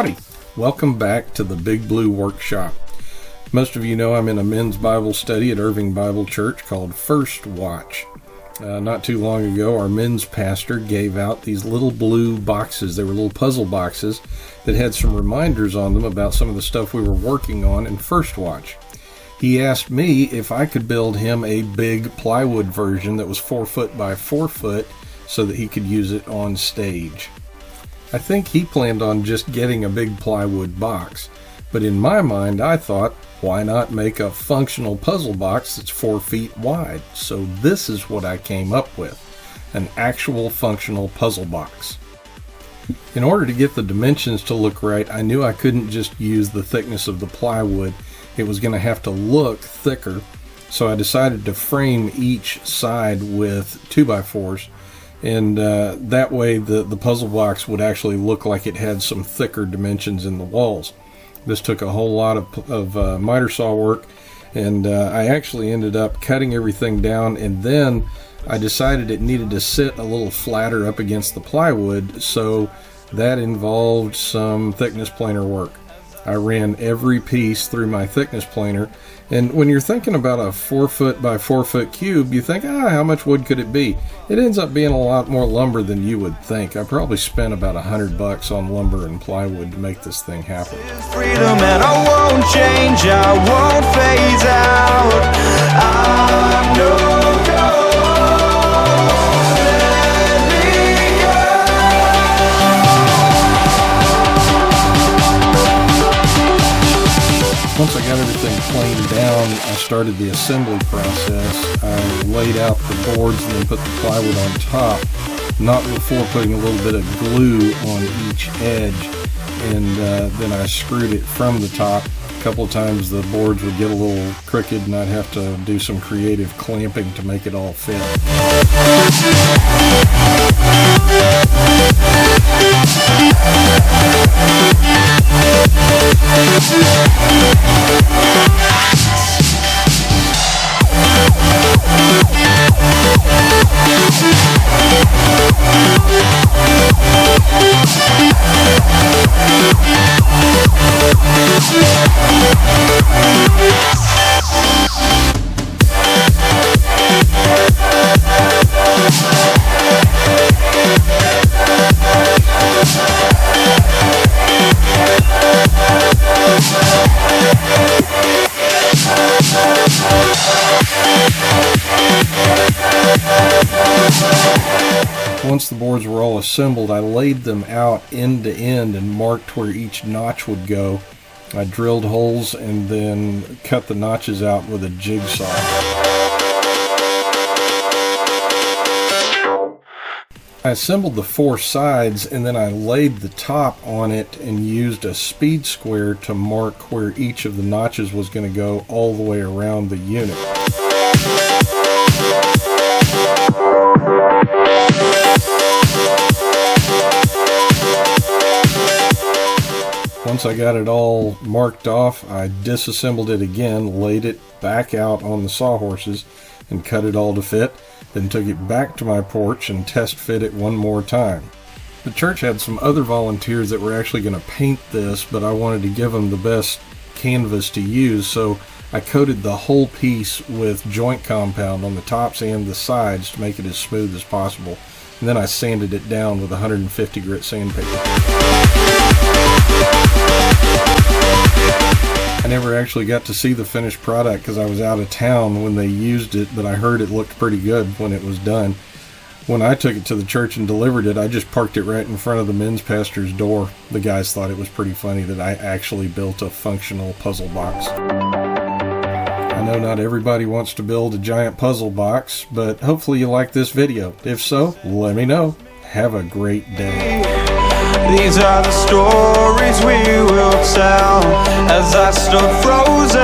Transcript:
Howdy! Welcome back to the Big Blue Workshop. Most of you know I'm in a men's Bible study at Irving Bible Church called First Watch. Not too long ago, our men's pastor gave out these little blue boxes. They were little puzzle boxes that had some reminders on them about some of the stuff we were working on in First Watch. He asked me if I could build him a big plywood version that was 4 foot by 4 foot so that he could use it on stage. I think he planned on just getting a big plywood box, but in my mind I thought, why not make a functional puzzle box that's 4 feet wide? So this is what I came up with, an actual functional puzzle box. In order to get the dimensions to look right, I knew I couldn't just use the thickness of the plywood. It was going to have to look thicker, so I decided to frame each side with 2x4s, and that way the puzzle box would actually look like it had some thicker dimensions in the walls. This took a whole lot of miter saw work, and I actually ended up cutting everything down, and then I decided it needed to sit a little flatter up against the plywood, so that involved some thickness planer work. I ran every piece through my thickness planer, and when you're thinking about a 4 foot by 4 foot cube, you think, how much wood could it be? It ends up being a lot more lumber than you would think. I probably spent about $100 on lumber and plywood to make this thing happen. Freedom, and I won't change, I won't phase out. I know. Once I got everything planed down, I started the assembly process. I laid out the boards and then put the plywood on top, not before putting a little bit of glue on each edge, and then I screwed it from the top. A couple of times the boards would get a little crooked and I'd have to do some creative clamping to make it all fit. Once the boards were all assembled, I laid them out end to end and marked where each notch would go. I drilled holes and then cut the notches out with a jigsaw. I assembled the 4 sides and then I laid the top on it and used a speed square to mark where each of the notches was going to go all the way around the unit. Once I got it all marked off, I disassembled it again, laid it back out on the sawhorses, and cut it all to fit, then took it back to my porch and test fit it one more time. The church had some other volunteers that were actually going to paint this, but I wanted to give them the best canvas to use, so I coated the whole piece with joint compound on the tops and the sides to make it as smooth as possible. And then I sanded it down with 150 grit sandpaper. I never actually got to see the finished product because I was out of town when they used it, but I heard it looked pretty good when it was done. When I took it to the church and delivered it, I just parked it right in front of the men's pastor's door. The guys thought it was pretty funny that I actually built a functional puzzle box. I know not everybody wants to build a giant puzzle box, but hopefully you like this video. If so, let me know. Have a great day. These are the stories we will tell as I stood frozen.